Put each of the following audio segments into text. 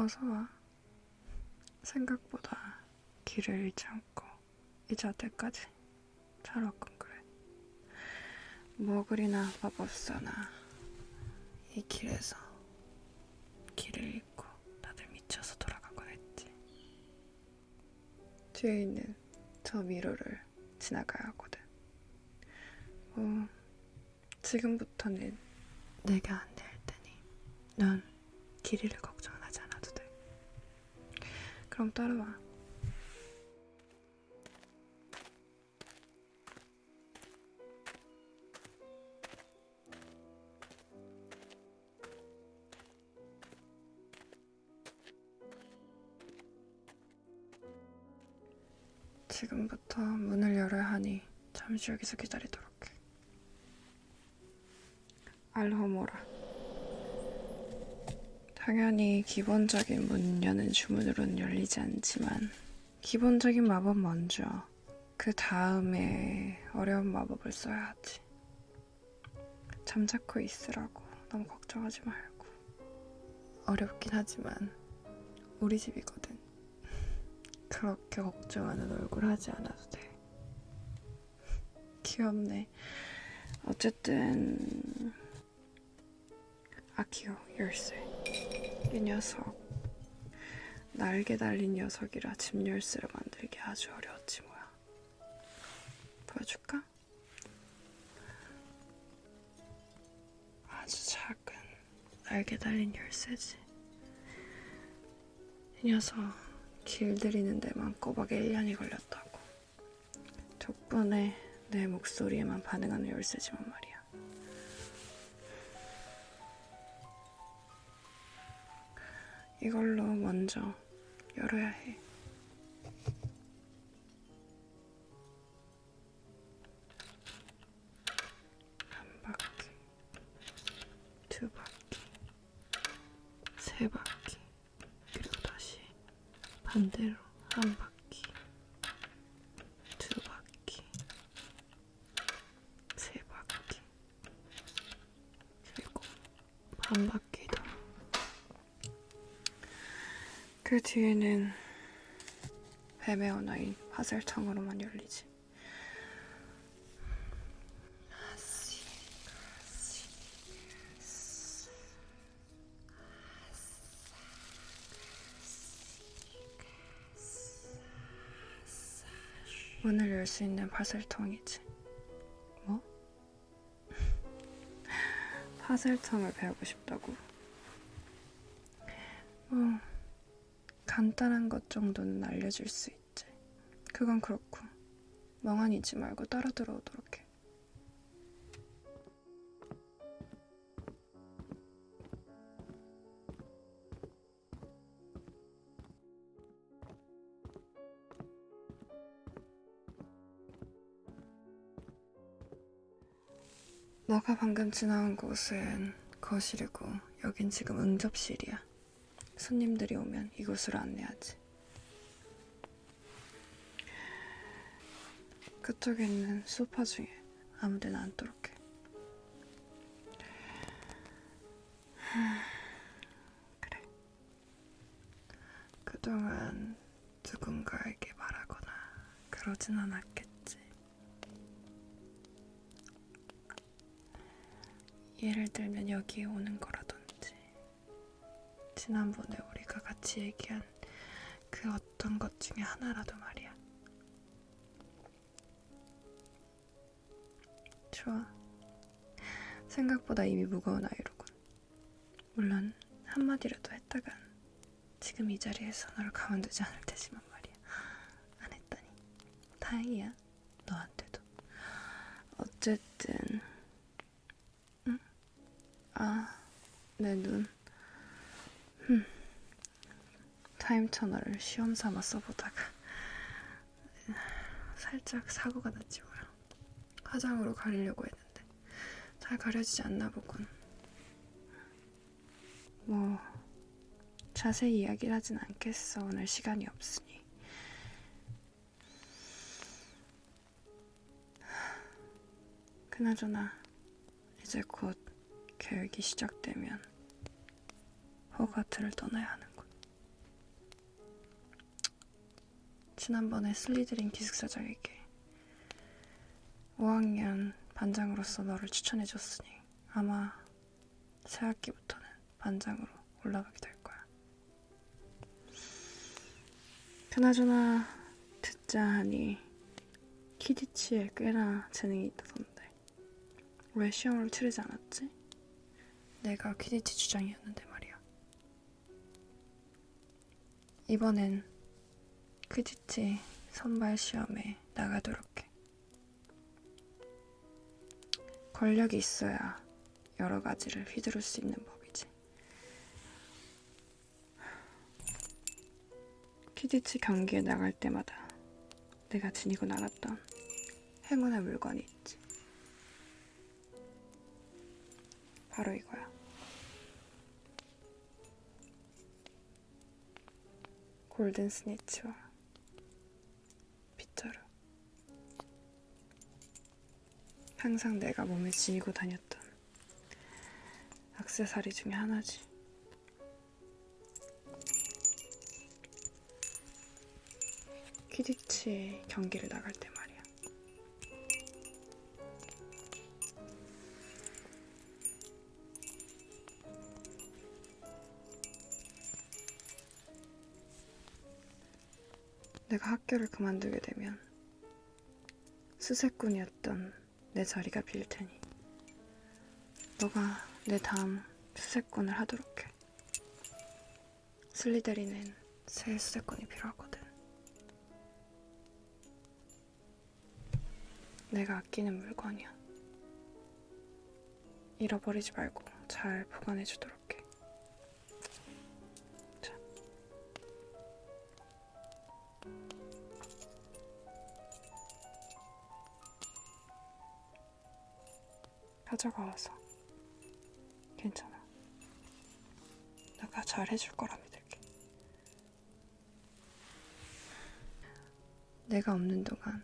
어서 와. 생각보다 길을 잃지 않고 이제 때까지 잘 왔군 그래. 뭐 그리나 마법사나 이 길에서 길을 잃고 다들 미쳐서 돌아가곤 했지. 뒤에 있는 저 미로를 지나가야 하거든. 지금부터는 내가 안내할 테니 넌 길 잃을 걱정은 하지 않아도 돼. 그럼 따라와. 지금부터 문을 열어야 하니 잠시 여기서 기다리도록 해. 알호모라. 당연히 기본적인 문 여는 주문으로는 열리지 않지만 기본적인 마법 먼저, 그 다음에 어려운 마법을 써야 하지. 잠자코 있으라고 너무 걱정하지 말고. 어렵긴 하지만 우리 집이거든. 그렇게 걱정하는 얼굴 하지 않아도 돼. 귀엽네. 어쨌든 아키오 열쇠. 이 녀석 날개 달린 녀석이라 집 열쇠를 만들기 아주 어려웠지 뭐야. 보여줄까? 아주 작은 날개 달린 열쇠지. 이 녀석 길들이는 데만 꼬박 1년이 걸렸다고. 덕분에 내 목소리에만 반응하는 열쇠지만 말이야. 이걸로 먼저 열어야 해. 한 바퀴, 두 바퀴, 세 바퀴, 그리고 다시 반대로 한 바퀴, 두 바퀴, 세 바퀴, 그리고 반 바퀴 더. 그 뒤에는 뱀의 언어인 화살창으로만 열리지. 문을 열 수 있는 화살통이지. 뭐? 화살통을 배우고 싶다고? 간단한 것 정도는 알려줄 수 있지. 그건 그렇고 멍하니 있지 말고 따라 들어오도록 해. 너가 방금 지나온 곳은 거실이고 여긴 지금 응접실이야. 손님들이 오면 이곳으로 안내하지. 그쪽에 있는 소파 중에 아무데나 앉도록 해. 그래. 그동안 누군가에게 말하거나 그러진 않았겠지. 예를 들면 여기에 오는 거라든지 지난번에 우리가 같이 얘기한 그 어떤 것 중에 하나라도 말이야. 좋아. 생각보다 입이 무거운 아이로군. 물론 한마디라도 했다간 지금 이 자리에서 너를 가만두지 않을 테지만 말이야. 안 했다니 다행이야. 너한테도. 어쨌든 응? 내 눈. 타임터널을 시험 삼아 써보다가 살짝 사고가 났지 뭐야. 화장으로 가리려고 했는데 잘 가려지지 않나 보군. 뭐 자세히 이야기를 하진 않겠어. 오늘 시간이 없으니. 그나저나 이제 곧 교육이 시작되면 호가트를 떠나야 하는군. 지난번에 슬리드린 기숙사장에게 5학년 반장으로서 너를 추천해줬으니 아마 새 학기부터는 반장으로 올라가게 될 거야. 그나저나 듣자 하니 키디치에 꽤나 재능이 있다던데 왜 시험을 치르지 않았지? 내가 키디치 주장이었는데 말이야. 이번엔 키디치 선발 시험에 나가도록 해. 권력이 있어야 여러 가지를 휘두를 수 있는 법이지. 키디치 경기에 나갈 때마다 내가 지니고 나갔던 행운의 물건이 있지. 바로 이거야. 골든 스니치와 빗자루. 항상 내가 몸에 지니고 다녔던 액세서리 중에 하나지. 키디치 경기를 나갈 때 말이야. 내가 학교를 그만두게 되면 수색꾼이었던 내 자리가 빌 테니 너가 내 다음 수색꾼을 하도록 해. 슬리데린엔 새 수색꾼이 필요하거든. 내가 아끼는 물건이야. 잃어버리지 말고 잘 보관해주도록 해. 자. 가져가 와서. 괜찮아. 내가 잘 해줄 거라 믿을게. 내가 없는 동안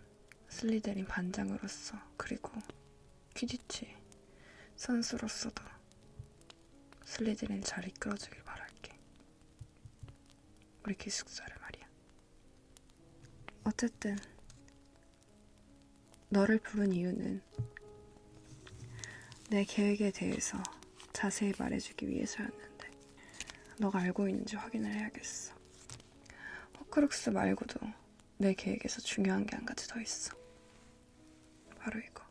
슬리데린 반장으로서 그리고 퀴디치 선수로서도 슬리데린 잘 이끌어주길 바랄게. 우리 기숙사를 말이야. 어쨌든 너를 부른 이유는 내 계획에 대해서 자세히 말해주기 위해서였는데 너가 알고 있는지 확인을 해야겠어. 호크룩스 말고도 내 계획에서 중요한 게 한 가지 더 있어. 바로 이거.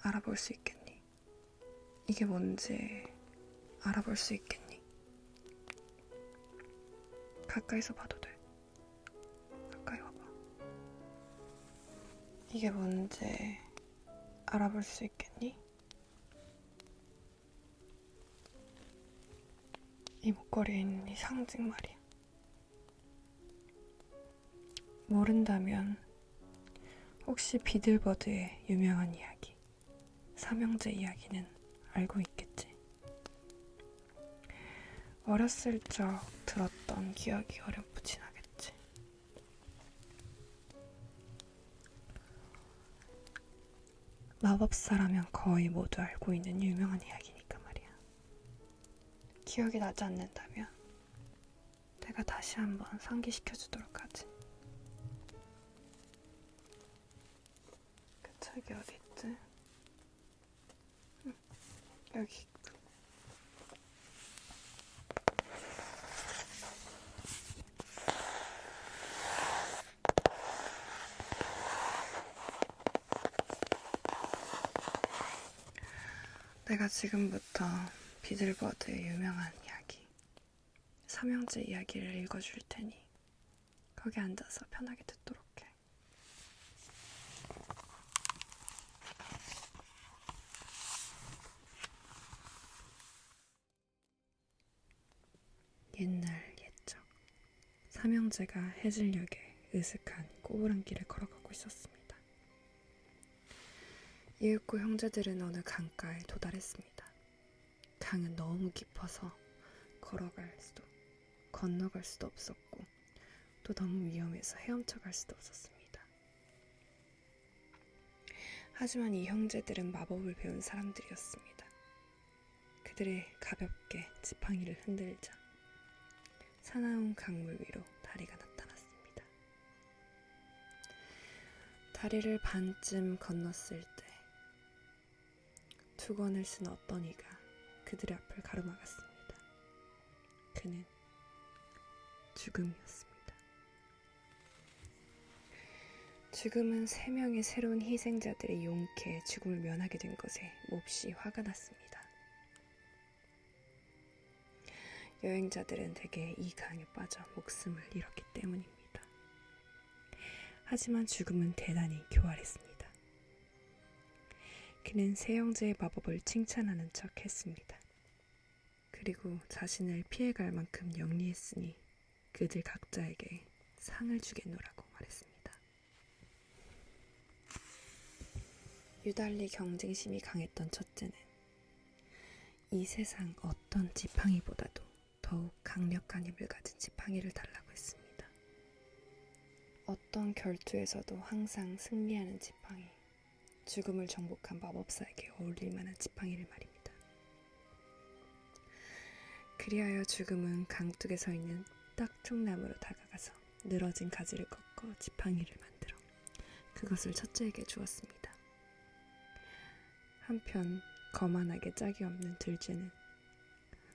알아볼 수 있겠니? 이게 뭔지 알아볼 수 있겠니? 가까이서 봐도 돼. 가까이 와봐. 이게 뭔지 알아볼 수 있겠니? 이 목걸이에 있는 이 상징 말이야. 모른다면 혹시 비들버드의 유명한 이야기, 삼형제 이야기는 알고 있겠지? 어렸을 적 들었던 기억이 어렴풋이 나겠지. 마법사라면 거의 모두 알고 있는 유명한 이야기니까 말이야. 기억이 나지 않는다면 내가 다시 한번 상기시켜주도록 하지. 그 책이 어디 있지? 여기 있군. 내가 지금부터 비들버드의 유명한 이야기, 삼형제 이야기를 읽어줄 테니 거기 앉아서 편하게 듣도록 해. 옛날 옛적 삼형제가 해질녘에 으슥한 꼬부랑 길을 걸어가고 있었습니다. 이윽고 형제들은 어느 강가에 도달했습니다. 강은 너무 깊어서 건너갈 수도 없었고 또 너무 위험해서 헤엄쳐 갈 수도 없었습니다. 하지만 이 형제들은 마법을 배운 사람들이었습니다. 그들이 가볍게 지팡이를 흔들자 사나운 강물 위로 다리가 나타났습니다. 다리를 반쯤 건넜을 때 투건을 쓴 어떤 이가 그들의 앞을 가로막았습니다. 그는 죽음이었습니다. 죽음은 3명의 새로운 희생자들이 용케 죽음을 면하게 된 것에 몹시 화가 났습니다. 여행자들은 대개 이 강에 빠져 목숨을 잃었기 때문입니다. 하지만 죽음은 대단히 교활했습니다. 그는 세 형제의 마법을 칭찬하는 척 했습니다. 그리고 자신을 피해갈 만큼 영리했으니 그들 각자에게 상을 주겠노라고 말했습니다. 유달리 경쟁심이 강했던 첫째는 이 세상 어떤 지팡이보다도 더욱 강력한 힘을 가진 지팡이를 달라고 했습니다. 어떤 결투에서도 항상 승리하는 지팡이, 죽음을 정복한 마법사에게 어울릴 만한 지팡이를 말입니다. 그리하여 죽음은 강둑에 서 있는 딱총나무로 다가가서 늘어진 가지를 꺾어 지팡이를 만들어 그것을 첫째에게 주었습니다. 한편 거만하게 짝이 없는 둘째는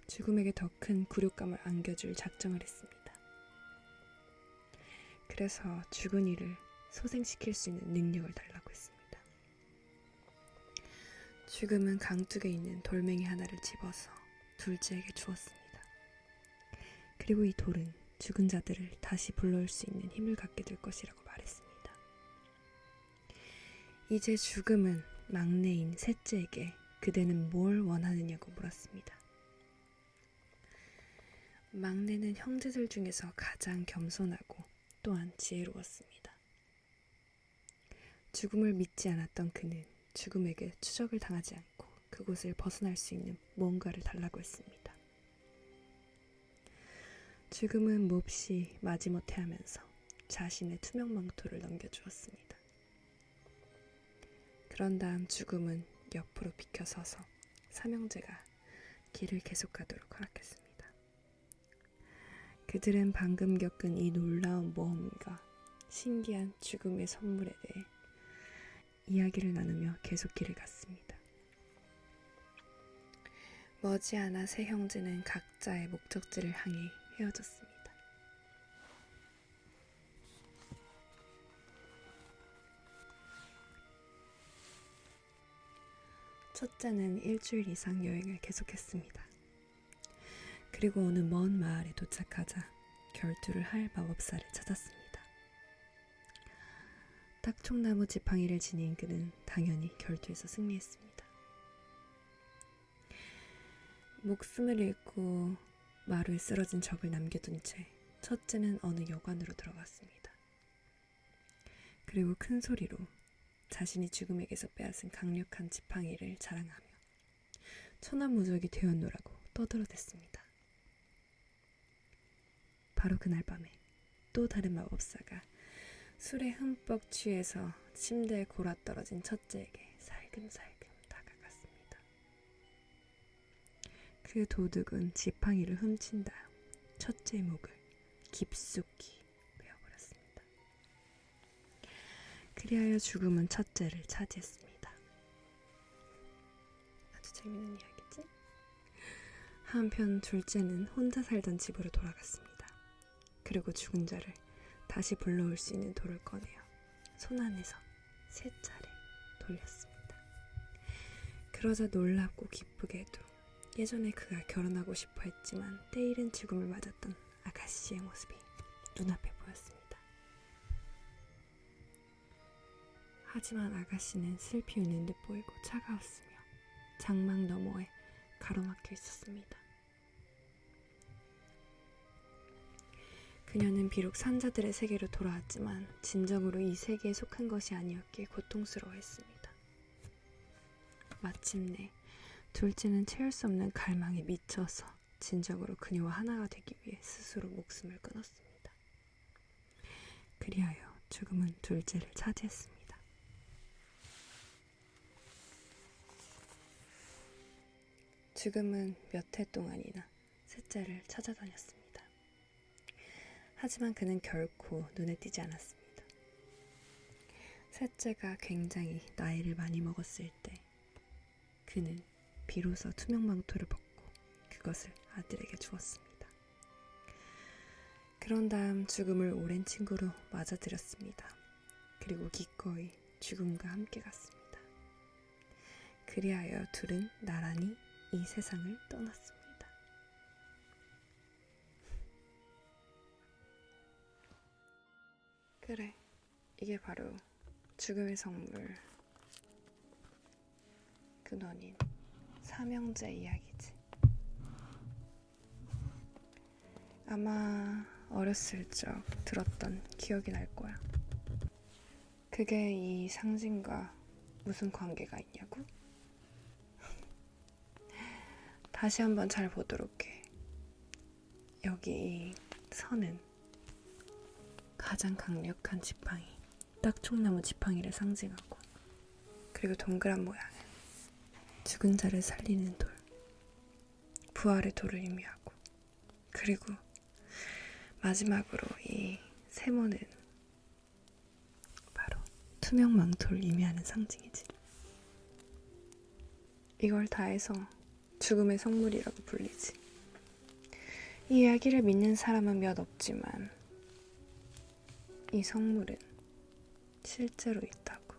죽음에게 더 큰 굴욕감을 안겨줄 작정을 했습니다. 그래서 죽은 이를 소생시킬 수 있는 능력을 달라고 했습니다. 죽음은 강둑에 있는 돌멩이 하나를 집어서 둘째에게 주었습니다. 그리고 이 돌은 죽은 자들을 다시 불러올 수 있는 힘을 갖게 될 것이라고 말했습니다. 이제 죽음은 막내인 셋째에게 그대는 뭘 원하느냐고 물었습니다. 막내는 형제들 중에서 가장 겸손하고 또한 지혜로웠습니다. 죽음을 믿지 않았던 그는 죽음에게 추적을 당하지 않고 그곳을 벗어날 수 있는 뭔가를 달라고 했습니다. 죽음은 몹시 마지못해하면서 자신의 투명 망토를 넘겨주었습니다. 그런 다음 죽음은 옆으로 비켜서서 삼형제가 길을 계속 가도록 허락했습니다. 그들은 방금 겪은 이 놀라운 모험과 신기한 죽음의 선물에 대해 이야기를 나누며 계속 길을 갔습니다. 머지않아 세 형제는 각자의 목적지를 향해 헤어졌습니다. 첫째는 일주일 이상 여행을 계속했습니다. 그리고 어느 먼 마을에 도착하자 결투를 할 마법사를 찾았습니다. 딱총나무 지팡이를 지닌 그는 당연히 결투에서 승리했습니다. 목숨을 잃고 마루에 쓰러진 적을 남겨둔 채 첫째는 어느 여관으로 들어갔습니다. 그리고 큰 소리로 자신이 죽음에게서 빼앗은 강력한 지팡이를 자랑하며 천하무적이 되었노라고 떠들어댔습니다. 바로 그날 밤에 또 다른 마법사가 술에 흠뻑 취해서 침대에 골아떨어진 첫째에게 살금살금 다가갔습니다. 그 도둑은 지팡이를 훔친 다음 첫째의 목을 깊숙이 베어버렸습니다. 그리하여 죽음은 첫째를 차지했습니다. 아주 재밌는 이야기지? 한편 둘째는 혼자 살던 집으로 돌아갔습니다. 그리고 죽은 자를 다시 불러올 수 있는 돌을 꺼내어 손 안에서 3차례 돌렸습니다. 그러자 놀랍고 기쁘게도 예전에 그가 결혼하고 싶어 했지만 때이른 죽음을 맞았던 아가씨의 모습이 눈앞에 보였습니다. 하지만 아가씨는 슬피 웃는 듯 보이고 차가웠으며 장막 너머에 가로막혀 있었습니다. 그녀는 비록 산자들의 세계로 돌아왔지만 진정으로 이 세계에 속한 것이 아니었기에 고통스러워했습니다. 마침내 둘째는 채울 수 없는 갈망에 미쳐서 진정으로 그녀와 하나가 되기 위해 스스로 목숨을 끊었습니다. 그리하여 죽음은 둘째를 차지했습니다. 죽음은 몇 해 동안이나 셋째를 찾아다녔습니다. 하지만 그는 결코 눈에 띄지 않았습니다. 셋째가 굉장히 나이를 많이 먹었을 때 그는 비로소 투명 망토를 벗고 그것을 아들에게 주었습니다. 그런 다음 죽음을 오랜 친구로 맞아들였습니다. 그리고 기꺼이 죽음과 함께 갔습니다. 그리하여 둘은 나란히 이 세상을 떠났습니다. 그래, 이게 바로 죽음의 성물 근원인 삼형제 이야기지. 아마 어렸을 적 들었던 기억이 날 거야. 그게 이 상징과 무슨 관계가 있냐고? 다시 한번 잘 보도록 해. 여기 이 선은 가장 강력한 지팡이, 딱총나무 지팡이를 상징하고, 그리고 동그란 모양은 죽은 자를 살리는 돌, 부활의 돌을 의미하고, 그리고 마지막으로 이 세모는 바로 투명 망토를 의미하는 상징이지. 이걸 다 해서 죽음의 성물이라고 불리지. 이 이야기를 믿는 사람은 몇 없지만 이 성물은 실제로 있다고.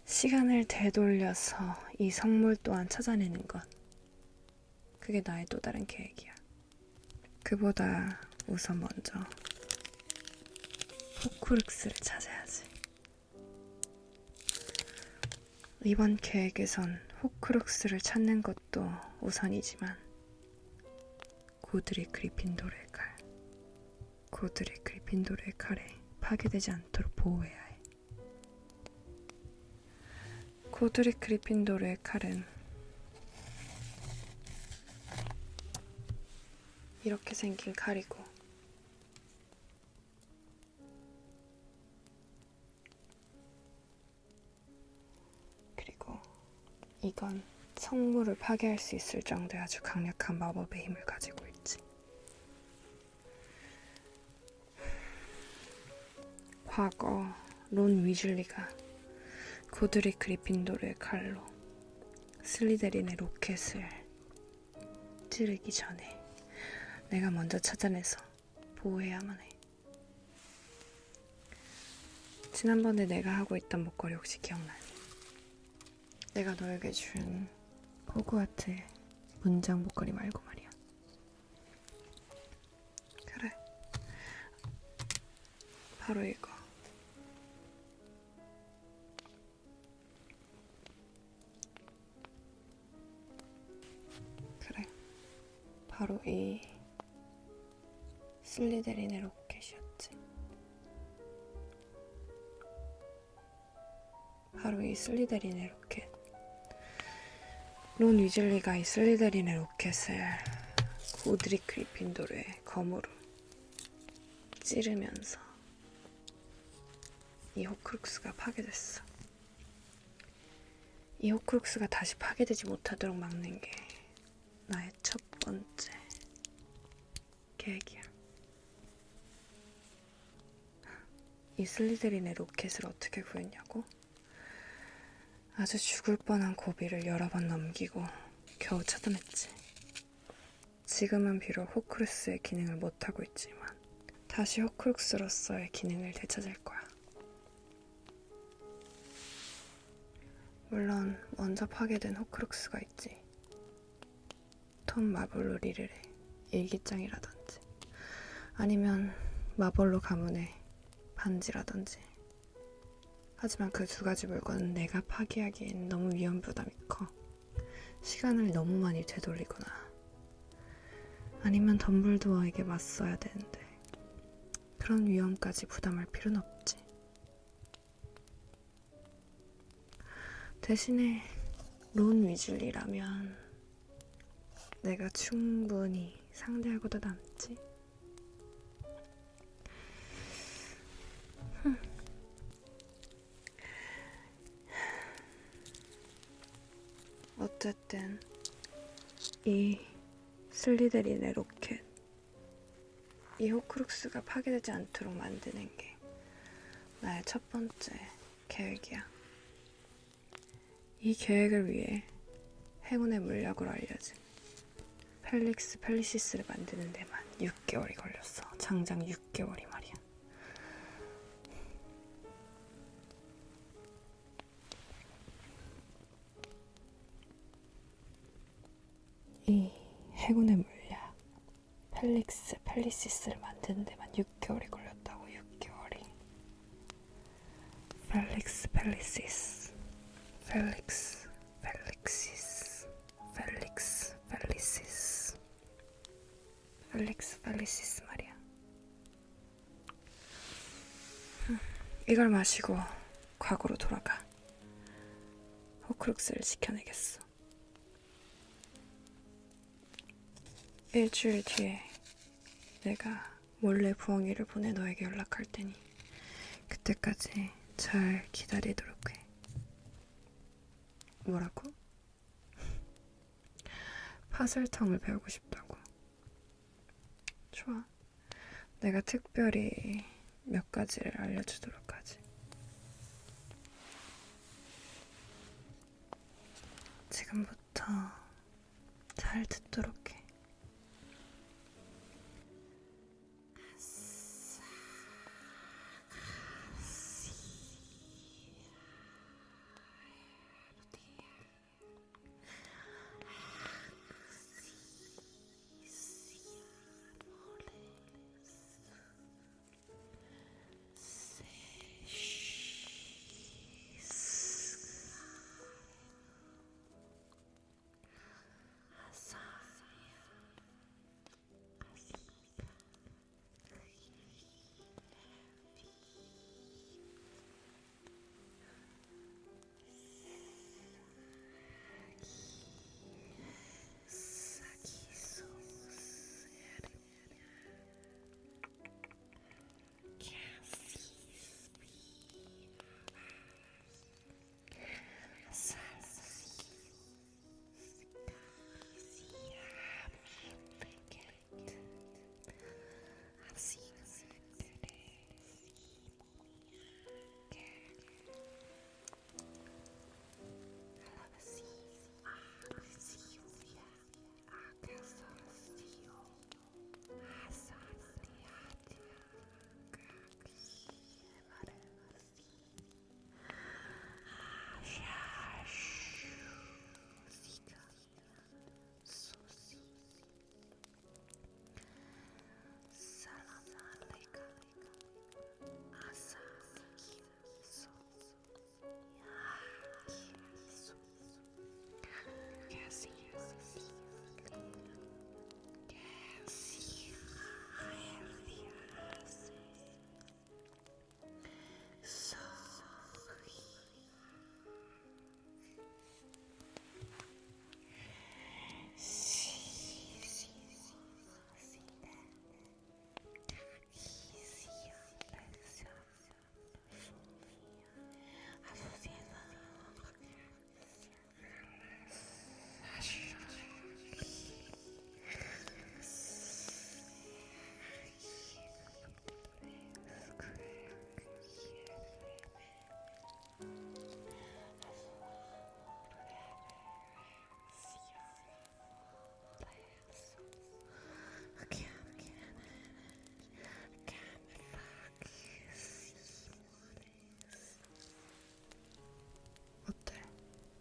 시간을 되돌려서 이 성물 또한 찾아내는 것, 그게 나의 또 다른 계획이야. 그보다 우선 먼저 호크룩스를 찾아야지. 이번 계획에선 호크룩스를 찾는 것도 우선이지만 고드릭 그리핀도르의 칼, 고드릭 그리핀도르의 칼에 파괴되지 않도록 보호해야 해. 고드릭 그리핀도르의 칼은 이렇게 생긴 칼이고, 그리고 이건 성물을 파괴할 수 있을 정도의 아주 강력한 마법의 힘을 가지고 있지. 과거 론 위즐리가 고드릭 그리핀도르의 칼로 슬리데린의 로켓을 찌르기 전에 내가 먼저 찾아내서 보호해야만 해. 지난번에 내가 하고 있던 목걸이 혹시 기억나니? 내가 너에게 준 호그와트의 문장 목걸이 말고 말이야. 그래, 바로 이거. 그래, 바로 이 슬리데린의 로켓이었지. 바로 이 슬리데린의 로켓. 론 위즐리가 이 슬리데린의 로켓을 고드릭 그리핀도르의 검으로 찌르면서 이 호크룩스가 파괴됐어. 이 호크룩스가 다시 파괴되지 못하도록 막는 게 나의 첫 번째 계획이야. 이 슬리데린의 로켓을 어떻게 구했냐고? 아주 죽을 뻔한 고비를 여러 번 넘기고 겨우 찾아냈지. 지금은 비록 호크룩스의 기능을 못하고 있지만 다시 호크룩스로서의 기능을 되찾을 거야. 물론 먼저 파괴된 호크룩스가 있지. 톰 마블로 리를의 일기장이라든지 아니면 마블로 가문의 반지라든지. 하지만 그 두 가지 물건은 내가 파괴하기엔 너무 위험 부담이 커. 시간을 너무 많이 되돌리거나 아니면 덤블도어에게 맞서야 되는데 그런 위험까지 부담할 필요는 없지. 대신에 론 위즐리라면 내가 충분히 상대하고도 남지. 어쨌든 이 슬리데린의 로켓, 이 호크룩스가 파괴되지 않도록 만드는 게 나의 첫 번째 계획이야. 이 계획을 위해 행운의 물약으로 알려진 펠릭스 펠리시스를 만드는 데만 6개월이 걸렸어. 장장 6개월이 말이야. 이 행운의 물약 펠릭스 펠리시스를 만드는 데만 6개월이 걸렸다고. 6개월이. 펠릭스 펠리시스 펠릭스 펠릭시스 펠릭스 펠리시스 펠릭스 펠리시스 말이야. 이걸 마시고 과거로 돌아가 호크룩스를 지켜내겠어. 일주일 뒤에 내가 몰래 부엉이를 보내 너에게 연락할 테니 그때까지 잘 기다리도록 해. 뭐라고? 파설탕을 배우고 싶다고. 좋아. 내가 특별히 몇 가지를 알려주도록 하지. 지금부터 잘 듣도록 해.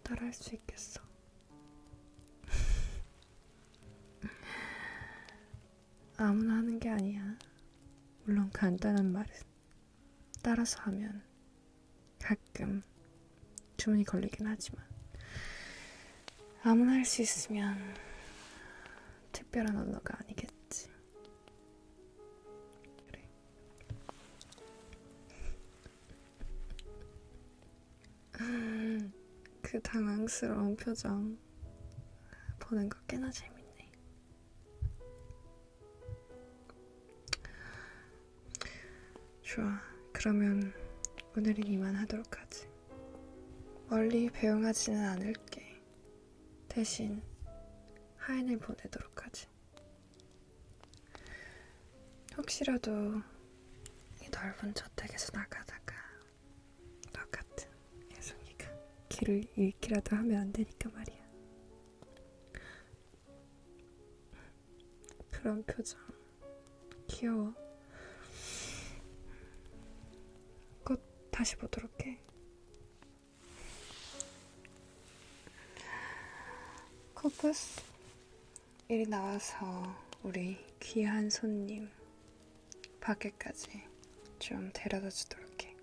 따라할 수 있겠어. 아무나 하는 게 아니야. 물론 간단한 말은 따라서 하면 가끔 주문이 걸리긴 하지만 아무나 할 수 있으면 특별한 언어가 아니겠지. 그래. 그 당황스러운 표정 보는 거 꽤나 재밌네. 좋아. 그러면 오늘은 이만하도록 하지. 멀리 배웅하지는 않을게. 대신 하인을 보내도록 하지. 혹시라도 이 넓은 저택에서 나가다가 길을 잃기라도 하면 안 되니까 말이야. 그런 표정 귀여워. 곧 다시 보도록 해. 코코스, 이리 나와서 우리 귀한 손님 밖에까지 좀 데려다 주도록 해.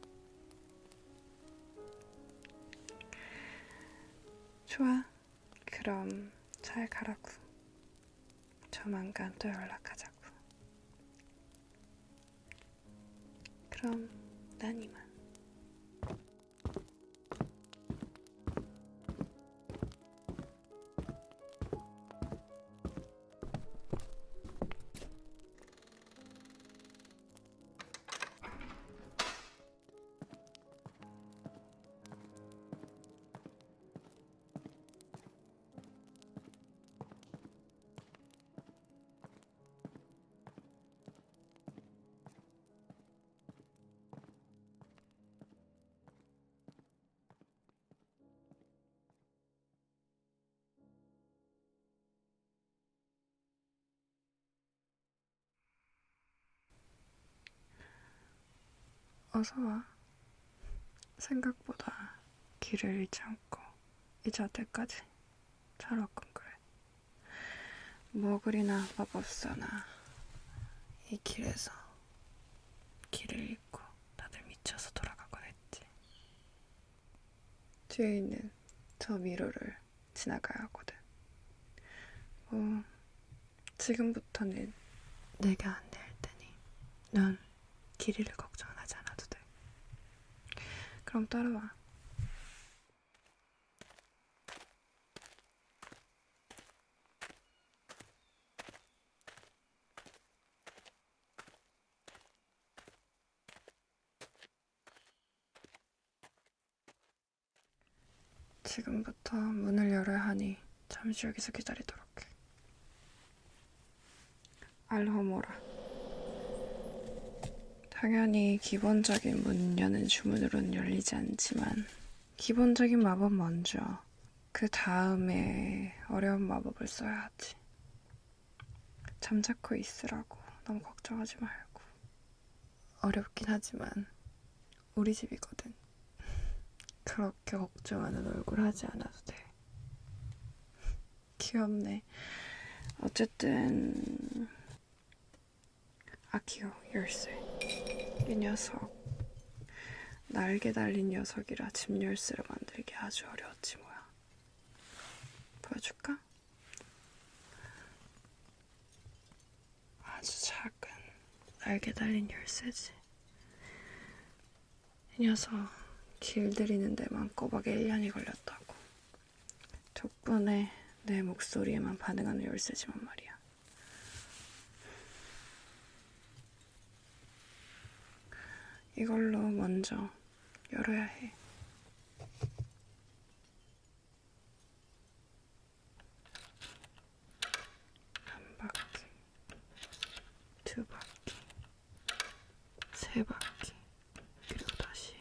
좋아. 그럼 잘 가라고. 조만간 또 연락하자고. 그럼 난 이만. 어서와. 생각보다 길을 잃지 않고 잊을 때까지 잘 왔군. 그래. 뭐 그리나 마법사나 이 길에서 길을 잃고 다들 미쳐서 돌아가곤 했지. 뒤에 있는 저 미로를 지나가야 하거든. 지금부터는 내가 안내할 테니 넌 길 잃을 걱정은 하지 않아도 돼. 그럼 따라와. 지금부터 문을 열어야 하니 잠시 여기서 기다리도록 해. 알호모라. 당연히 기본적인 문 여는 주문으로는 열리지 않지만 기본적인 마법 먼저, 그 다음에 어려운 마법을 써야 하지. 잠자코 있으라고 너무 걱정하지 말고. 어렵긴 하지만 우리 집이거든. 그렇게 걱정하는 얼굴 하지 않아도 돼. 귀엽네. 어쨌든 아키오 열쇠. 이 녀석 날개 달린 녀석이라 집 열쇠를 만들기 아주 어려웠지 뭐야. 보여줄까? 아주 작은 날개 달린 열쇠지. 이 녀석 길들이는 데만 꼬박 1년이 걸렸다고. 덕분에 내 목소리에만 반응하는 열쇠지만 말이야. 이걸로 먼저 열어야 해. 한 바퀴, 두 바퀴, 세 바퀴, 그리고 다시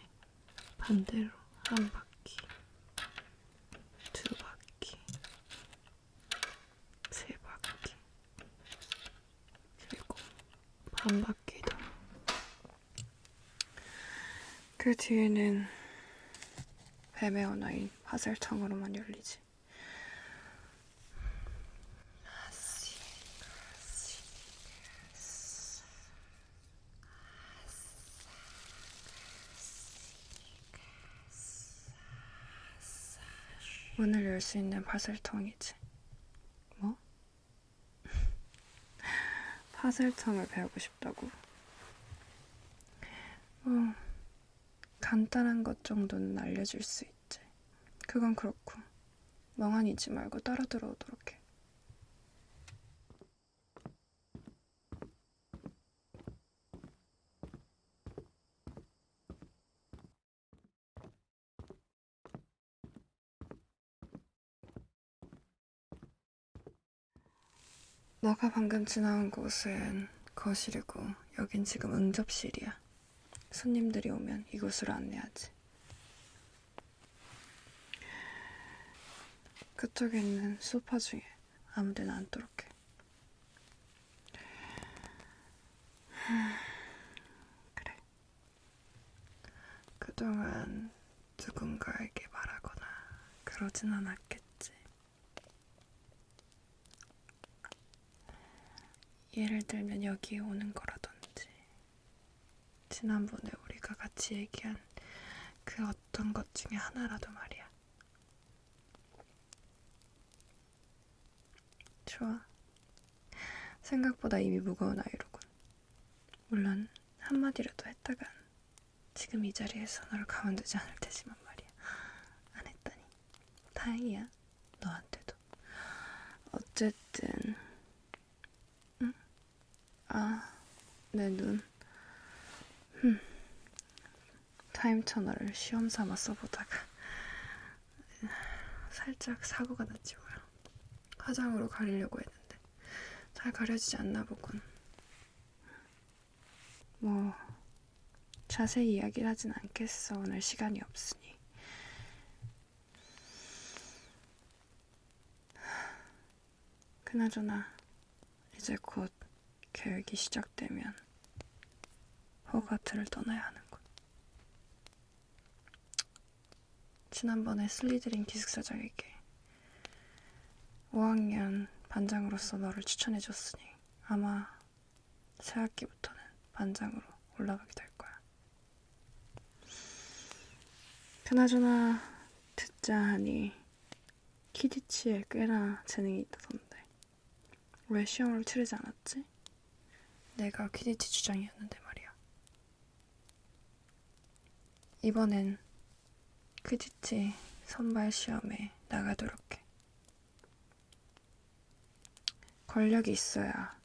반대로 한 바퀴, 두 바퀴, 세 바퀴, 그리고 반 바퀴 더. 그 뒤에는 뱀의 언어인 화살탕으로만 열리지. 문을 열 수 있는 파슬통이지. 뭐? 파슬통을 배우고 싶다고? 간단한 것 정도는 알려줄 수 있지. 그건 그렇고 멍하니 있지 말고 따라 들어오도록 해. 너가 방금 지나온 곳은 거실이고 여긴 지금 응접실이야. 손님들이 오면 이곳으로 안내하지. 그쪽에 있는 소파 중에 아무 데나 앉도록 해. 그래. 그동안 누군가에게 말하거나 그러진 않았겠지. 예를 들면 여기에 오는 거라든지, 지난번에 우리가 같이 얘기한 그 어떤 것 중에 하나라도 말이야. 좋아. 생각보다 이미 무거운 아이로군. 물론 한마디라도 했다간 지금 이 자리에서 너를 가만두지 않을 테지만 말이야. 안 했다니 다행이야. 너한테도. 어쨌든 응? 내 눈. 타임터널을 시험 삼아 써보다가 살짝 사고가 났지 뭐야. 화장으로 가리려고 했는데 잘 가려지지 않나 보군. 뭐 자세히 이야기를 하진 않겠어. 오늘 시간이 없으니. 그나저나 이제 곧 계획이 시작되면 호가트를 떠나야 하는군. 지난번에 슬리드린 기숙사장에게 5학년 반장으로서 너를 추천해줬으니 아마 새 학기부터는 반장으로 올라가게 될 거야. 그나저나 듣자 하니 키디치에 꽤나 재능이 있다던데 왜 시험을 치르지 않았지? 내가 키디치 주장이었는데 말이야. 이번엔 키디치 선발 시험에 나가도록 해. 권력이 있어야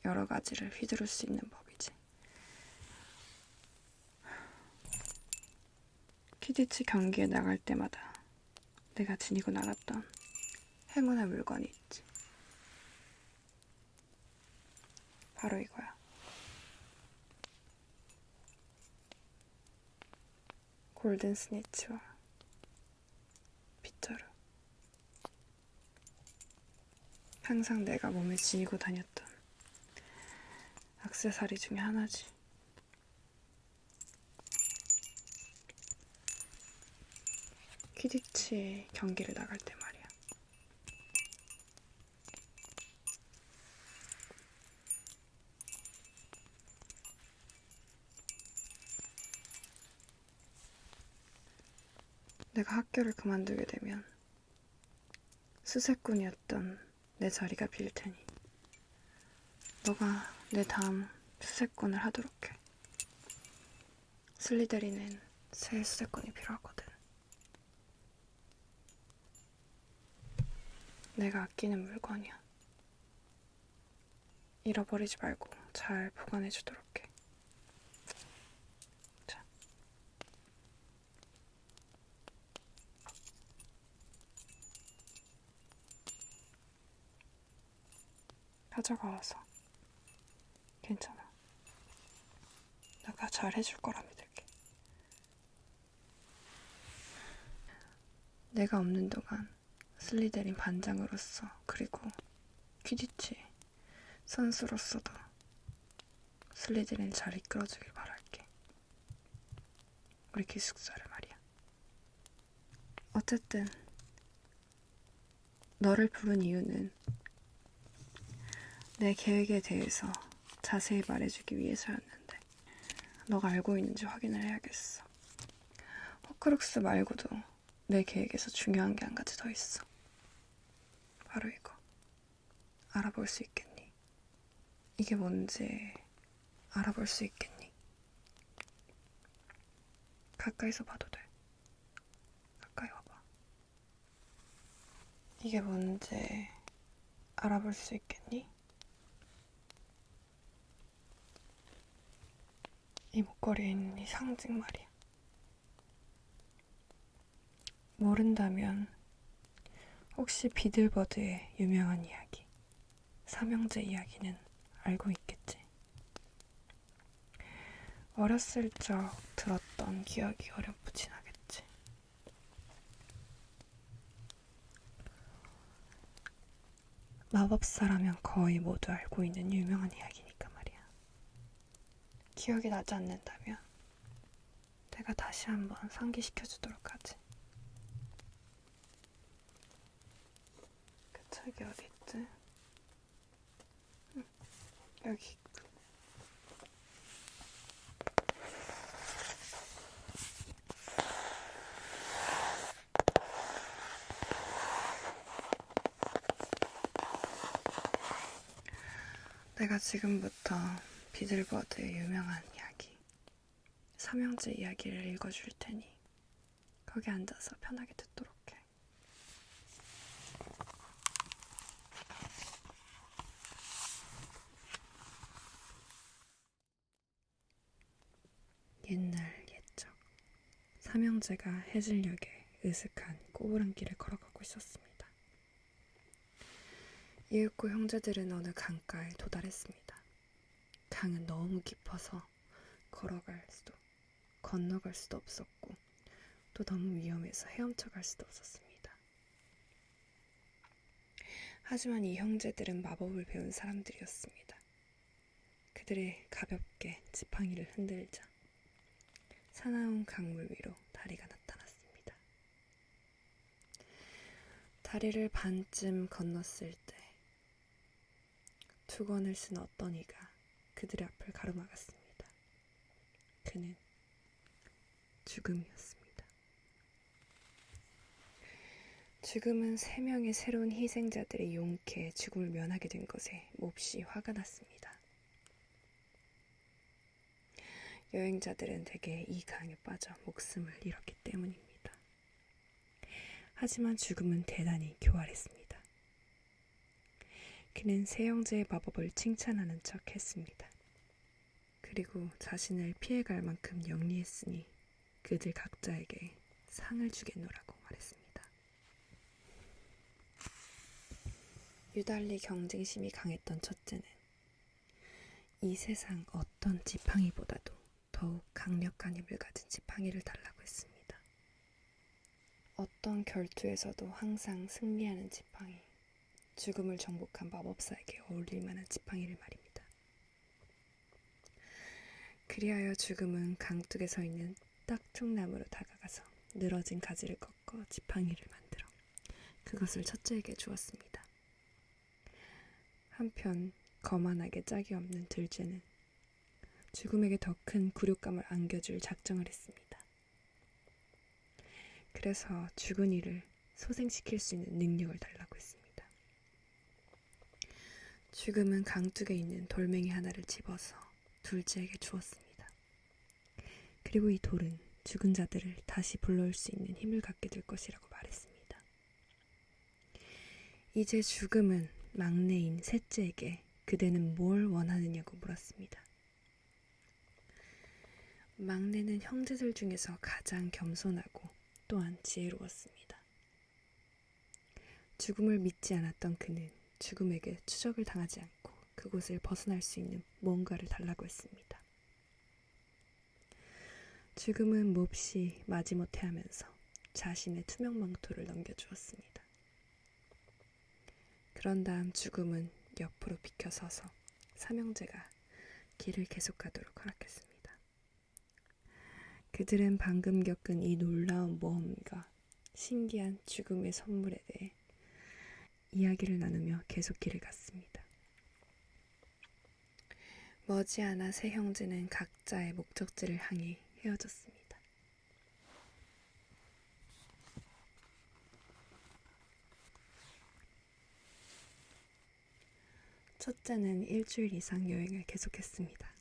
여러 가지를 휘두를 수 있는 법이지. 키디치 경기에 나갈 때마다 내가 지니고 나갔던 행운의 물건이 있지. 바로 이거야. 골든 스니치와 빗자루. 항상 내가 몸에 지니고 다녔던 액세서리 중에 하나지. 키디치 경기를 나갈 때 말이야. 내가 학교를 그만두게 되면 수색꾼이었던 내 자리가 빌 테니 너가 내 다음 수색꾼을 하도록 해. 슬리데린은 새 수색꾼이 필요하거든. 내가 아끼는 물건이야. 잃어버리지 말고 잘 보관해주도록 해. 자. 가져가 와서. 괜찮아. 내가 잘 해줄 거라 믿을게. 내가 없는 동안 슬리데린 반장으로서 그리고 퀴디치 선수로서도 슬리데린 잘 이끌어주길 바랄게. 우리 기숙사를 말이야. 어쨌든 너를 부른 이유는 내 계획에 대해서 자세히 말해주기 위해서였는데 너가 알고 있는지 확인을 해야겠어. 호크룩스 말고도 내 계획에서 중요한 게 한 가지 더 있어. 바로 이거. 알아볼 수 있겠니? 이게 뭔지 알아볼 수 있겠니? 가까이서 봐도 돼. 가까이 와봐. 이게 뭔지 알아볼 수 있겠니? 이 목걸이에 있는 이 상징 말이야. 모른다면 혹시 비들버드의 유명한 이야기, 삼형제 이야기는 알고 있겠지? 어렸을 적 들었던 기억이 어렴풋이 나겠지. 마법사라면 거의 모두 알고 있는 유명한 이야기니까 말이야. 기억이 나지 않는다면 내가 다시 한번 상기시켜주도록 하지. 그 책이 어디 있지? 여기 있군. 내가 지금부터 비들버드의 유명한 이야기, 삼형제 이야기를 읽어줄 테니 거기 앉아서 편하게 듣도록 해. 옛날 옛적 삼형제가 해질녘에 으슥한 꼬부랑 길을 걸어가고 있었습니다. 이윽고 형제들은 어느 강가에 도달했습니다. 강은 너무 깊어서 건너갈 수도 없었고 또 너무 위험해서 헤엄쳐 갈 수도 없었습니다. 하지만 이 형제들은 마법을 배운 사람들이었습니다. 그들이 가볍게 지팡이를 흔들자 사나운 강물 위로 다리가 나타났습니다. 다리를 반쯤 건넜을 때 투건을 쓴 어떤 이가 그들의 앞을 가로막았습니다. 그는 죽음이었습니다. 죽음은 3명의 새로운 희생자들이 용케 죽음을 면하게 된 것에 몹시 화가 났습니다. 여행자들은 대개 이 강에 빠져 목숨을 잃었기 때문입니다. 하지만 죽음은 대단히 교활했습니다. 그는 세 형제의 마법을 칭찬하는 척 했습니다. 그리고 자신을 피해갈 만큼 영리했으니 그들 각자에게 상을 주겠노라고 말했습니다. 유달리 경쟁심이 강했던 첫째는 이 세상 어떤 지팡이보다도 더욱 강력한 힘을 가진 지팡이를 달라고 했습니다. 어떤 결투에서도 항상 승리하는 지팡이, 죽음을 정복한 마법사에게 어울릴 만한 지팡이를 말입니다. 그리하여 죽음은 강둑에 서 있는 딱총나무로 다가가서 늘어진 가지를 꺾어 지팡이를 만들어 그것을 첫째에게 주었습니다. 한편 거만하게 짝이 없는 둘째는 죽음에게 더 큰 굴욕감을 안겨줄 작정을 했습니다. 그래서 죽은 이를 소생시킬 수 있는 능력을 달라고 했습니다. 죽음은 강둑에 있는 돌멩이 하나를 집어서 둘째에게 주었습니다. 그리고 이 돌은 죽은 자들을 다시 불러올 수 있는 힘을 갖게 될 것이라고 말했습니다. 이제 죽음은 막내인 셋째에게 그대는 뭘 원하느냐고 물었습니다. 막내는 형제들 중에서 가장 겸손하고 또한 지혜로웠습니다. 죽음을 믿지 않았던 그는 죽음에게 추적을 당하지 않고 그곳을 벗어날 수 있는 뭔가를 달라고 했습니다. 죽음은 몹시 마지못해하면서 자신의 투명 망토를 넘겨주었습니다. 그런 다음 죽음은 옆으로 비켜서서 삼형제가 길을 계속가도록 허락했습니다. 그들은 방금 겪은 이 놀라운 모험과 신기한 죽음의 선물에 대해 이야기를 나누며 계속 길을 갔습니다. 머지않아 세 형제는 각자의 목적지를 향해 헤어졌습니다. 첫째는 일주일 이상 여행을 계속했습니다.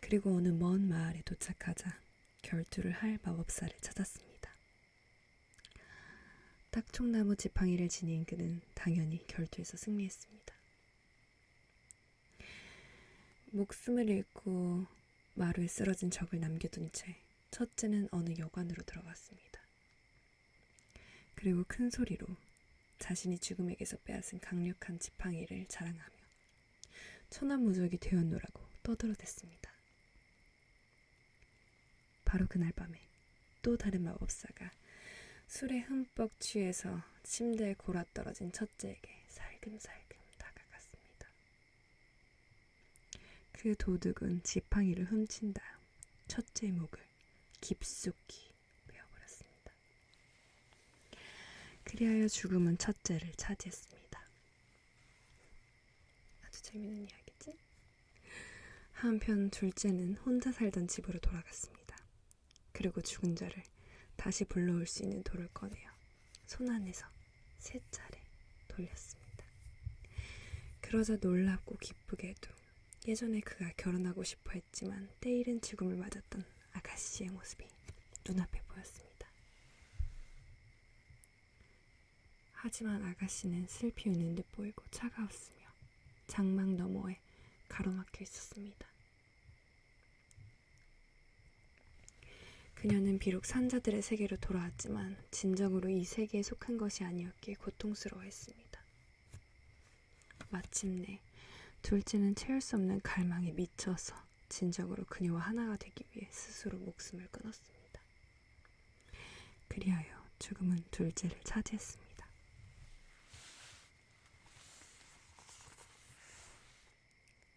그리고 어느 먼 마을에 도착하자 결투를 할 마법사를 찾았습니다. 딱총나무 지팡이를 지닌 그는 당연히 결투에서 승리했습니다. 목숨을 잃고 마루에 쓰러진 적을 남겨둔 채 첫째는 어느 여관으로 들어갔습니다. 그리고 큰 소리로 자신이 죽음에게서 빼앗은 강력한 지팡이를 자랑하며 천하무적이 되었노라고 떠들어댔습니다. 바로 그날 밤에 또 다른 마법사가 술에 흠뻑 취해서 침대에 골아떨어진 첫째에게 살짝 살금살금 다가갔습니다. 그 도둑은 지팡이를 훔친 다음 첫째의 목을 깊숙이 베어버렸습니다. 그리하여 죽음은 첫째를 차지했습니다. 아주 재밌는 이야기지? 한편 둘째는 혼자 살던 집으로 돌아갔습니다. 그리고 죽은 자를 다시 불러올 수 있는 돌을 꺼내어 손 안에서 3차례 돌렸습니다. 그러자 놀랍고 기쁘게도 예전에 그가 결혼하고 싶어 했지만 때이른 죽음을 맞았던 아가씨의 모습이 눈앞에 보였습니다. 하지만 아가씨는 슬피 웃는 듯 보이고 차가웠으며 장막 너머에 가로막혀 있었습니다. 그녀는 비록 산자들의 세계로 돌아왔지만 진정으로 이 세계에 속한 것이 아니었기에 고통스러워했습니다. 마침내 둘째는 채울 수 없는 갈망에 미쳐서 진정으로 그녀와 하나가 되기 위해 스스로 목숨을 끊었습니다. 그리하여 죽음은 둘째를 차지했습니다.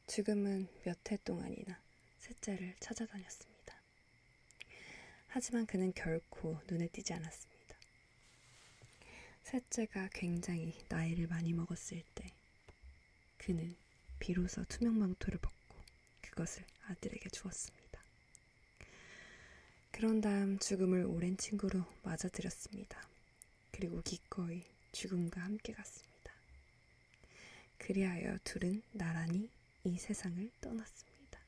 죽음은 몇 해 동안이나 셋째를 찾아다녔습니다. 하지만 그는 결코 눈에 띄지 않았습니다. 셋째가 굉장히 나이를 많이 먹었을 때 그는 비로소 투명망토를 벗고 그것을 아들에게 주었습니다. 그런 다음 죽음을 오랜 친구로 맞아들였습니다. 그리고 기꺼이 죽음과 함께 갔습니다. 그리하여 둘은 나란히 이 세상을 떠났습니다.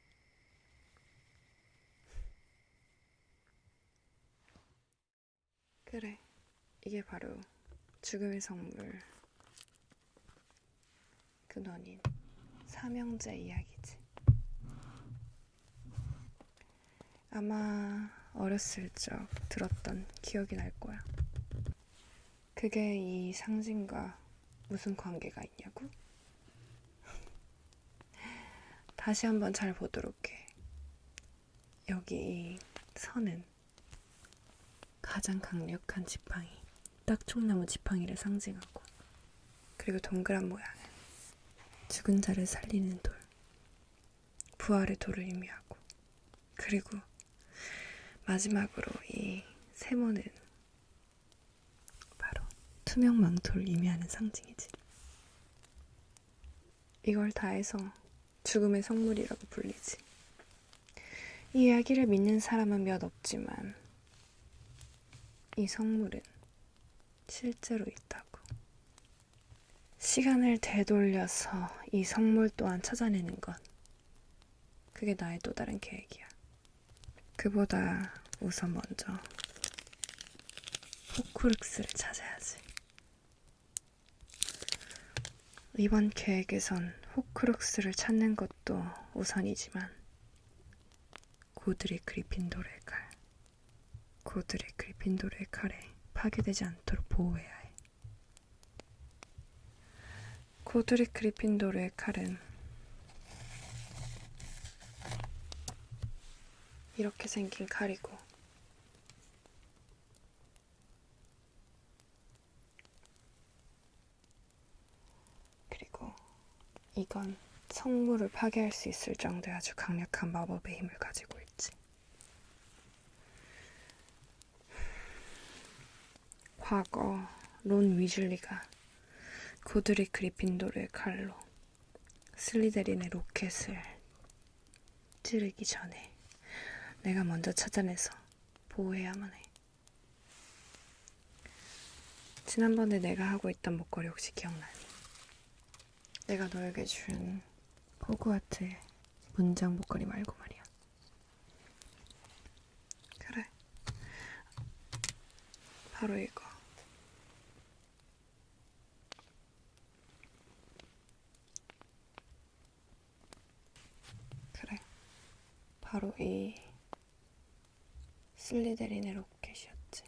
그래, 이게 바로 죽음의 성물 근원인 삼형제 이야기지. 아마 어렸을 적 들었던 기억이 날 거야. 그게 이 상징과 무슨 관계가 있냐고? 다시 한번 잘 보도록 해. 여기 이 선은 가장 강력한 지팡이, 딱총나무 지팡이를 상징하고, 그리고 동그란 모양은 죽은 자를 살리는 돌, 부활의 돌을 의미하고, 그리고 마지막으로 이 세모는 바로 투명 망토를 의미하는 상징이지. 이걸 다 해서 죽음의 성물이라고 불리지. 이 이야기를 믿는 사람은 몇 없지만 이 성물은 실제로 있다고. 시간을 되돌려서 이 성물 또한 찾아내는 건 그게 나의 또 다른 계획이야. 그보다 우선 먼저 호크룩스를 찾아야지. 이번 계획에선 호크룩스를 찾는 것도 우선이지만 고드릭 그리핀도르의 칼, 고드릭 그리핀도르의 칼에 파괴되지 않도록 보호해야 해. 고드릭 그리핀도르의 칼은 이렇게 생긴 칼이고, 그리고 이건 성물을 파괴할 수 있을 정도의 아주 강력한 마법의 힘을 가지고 있지. 과거 론 위즐리가 고드릭 그리핀도르의 칼로 슬리데린의 로켓을 찌르기 전에 내가 먼저 찾아내서 보호해야만 해. 지난번에 내가 하고 있던 목걸이 혹시 기억나니? 내가 너에게 준 호그와트의 문장 목걸이 말고 말이야. 그래, 바로 이거. 그래, 바로 이 슬리데린의 로켓이었지.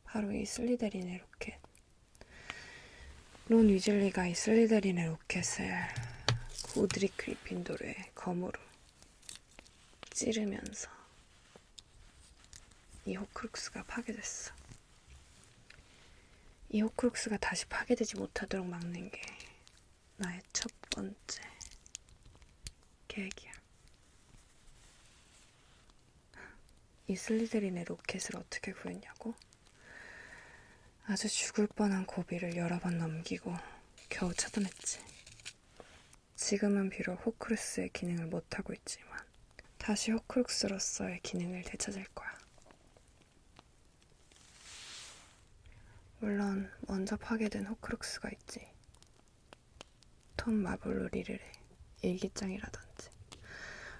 바로 이 슬리데린의 로켓. 론 위즐리가 이 슬리데린의 로켓을 고드릭 그리핀도르의 검으로 찌르면서 이 호크룩스가 파괴됐어. 이 호크룩스가 다시 파괴되지 못하도록 막는 게 나의 첫 번째 계획이야. 이 슬리데린의 로켓을 어떻게 구했냐고? 아주 죽을 뻔한 고비를 여러 번 넘기고 겨우 찾아냈지. 지금은 비록 호크룩스의 기능을 못하고 있지만 다시 호크룩스로서의 기능을 되찾을 거야. 물론 먼저 파괴된 호크룩스가 있지. 톰 마블로리르의 일기장이라든지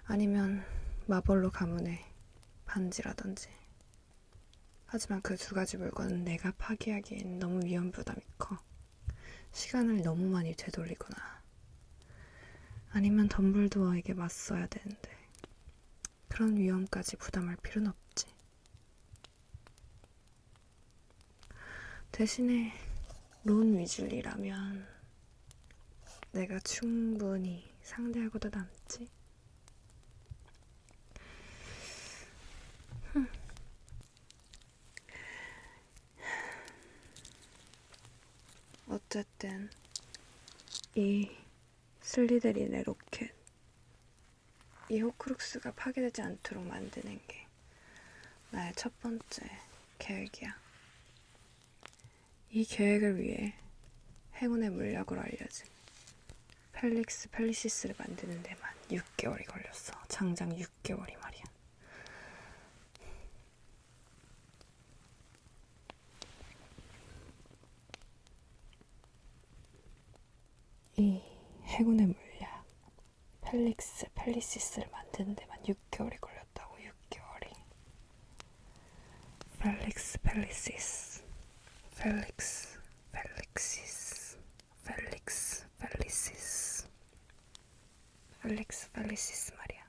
아니면 마블로 가문의 반지라든지. 하지만 그 두 가지 물건은 내가 파괴하기엔 너무 위험 부담이 커. 시간을 너무 많이 되돌리거나 아니면 덤블도어에게 맞서야 되는데 그런 위험까지 부담할 필요는 없지. 대신에 론 위즐리라면 내가 충분히 상대하고도 남지. 어쨌든 이 슬리데린의 로켓, 이 호크룩스가 파괴되지 않도록 만드는 게 나의 첫 번째 계획이야. 이 계획을 위해 행운의 물약으로 알려진 펠릭스 펠리시스를 만드는 데만 6개월이 걸렸어. 장장 6개월이 말이야. 이 행운의 물약 펠릭스 펠리시스를 만드는 데만 6개월이 걸렸다고. 6개월이. 펠릭스 펠리시스, 펠릭스 펠릭시스, 펠릭스 펠리시스, 펠릭스 펠리시스 말이야.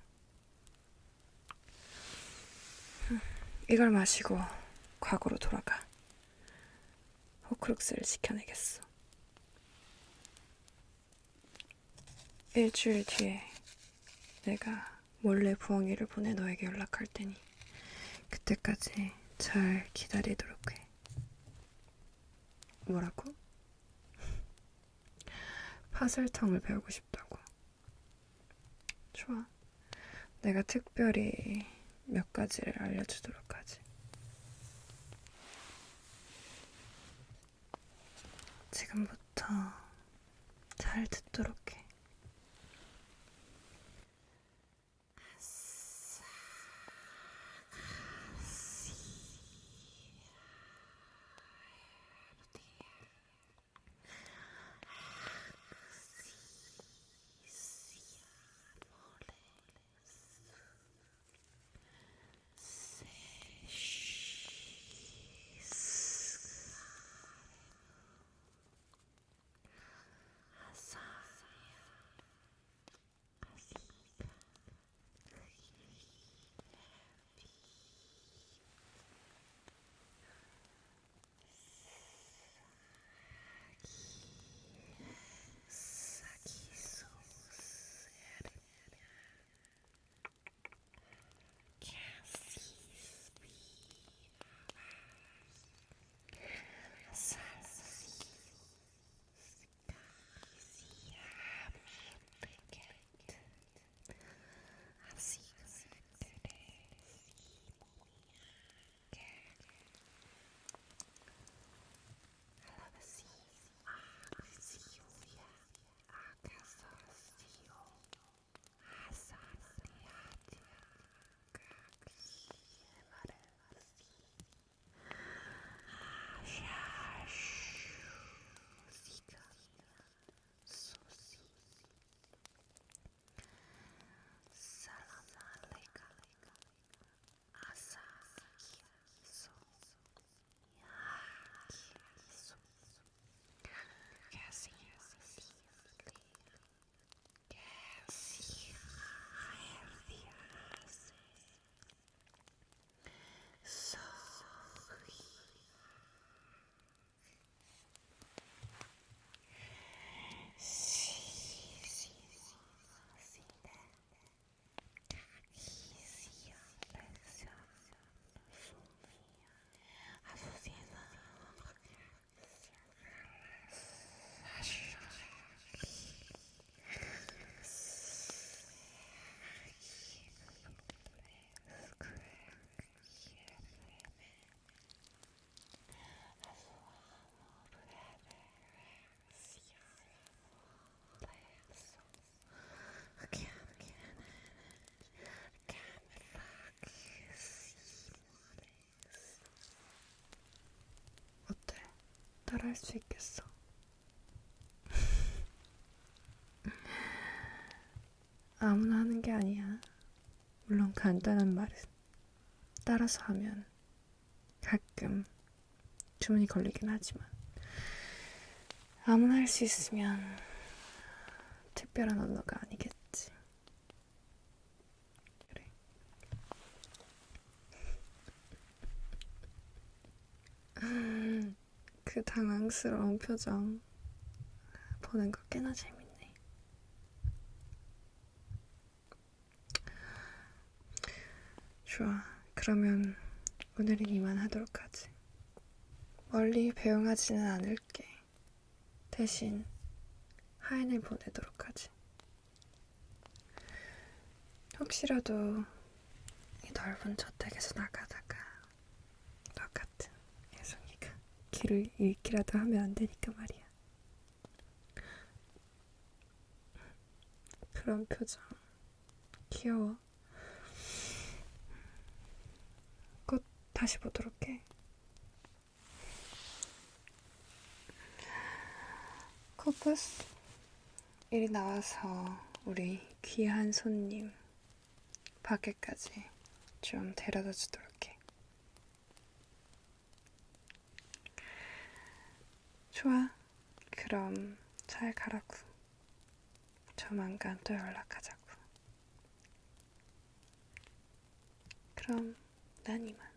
이걸 마시고 과거로 돌아가 호크룩스를 지켜내겠어. 일주일 뒤에 내가 몰래 부엉이를 보내 너에게 연락할 테니 그때까지 잘 기다리도록 해. 뭐라고? 파설탕을 배우고 싶다고. 좋아. 내가 특별히 몇 가지를 알려주도록 하지. 지금부터 잘 듣도록 해. 따라 할 수 있겠어? 아무나 하는 게 아니야. 물론 간단한 말은 따라서 하면 가끔 주문이 걸리긴 하지만 아무나 할 수 있으면 특별한 언어가 아니겠지. 그래. 그 당황스러운 표정 보는 거 꽤나 재밌네. 좋아. 그러면 오늘은 이만하도록 하지. 멀리 배웅하지는 않을게. 대신 하인을 보내도록 하지. 혹시라도 이 넓은 저택에서 나가다가 너 같은 혜성이가 길을 잃기라도 하면 안 되니까 말이야. 그런 표정 귀여워. 곧 다시 보도록 해. 코쿠스, 이리 나와서 우리 귀한 손님 밖에까지 좀 데려다 주도록 해. 좋아. 그럼 잘 가라고. 조만간 또 연락하자고. 그럼 난 이만.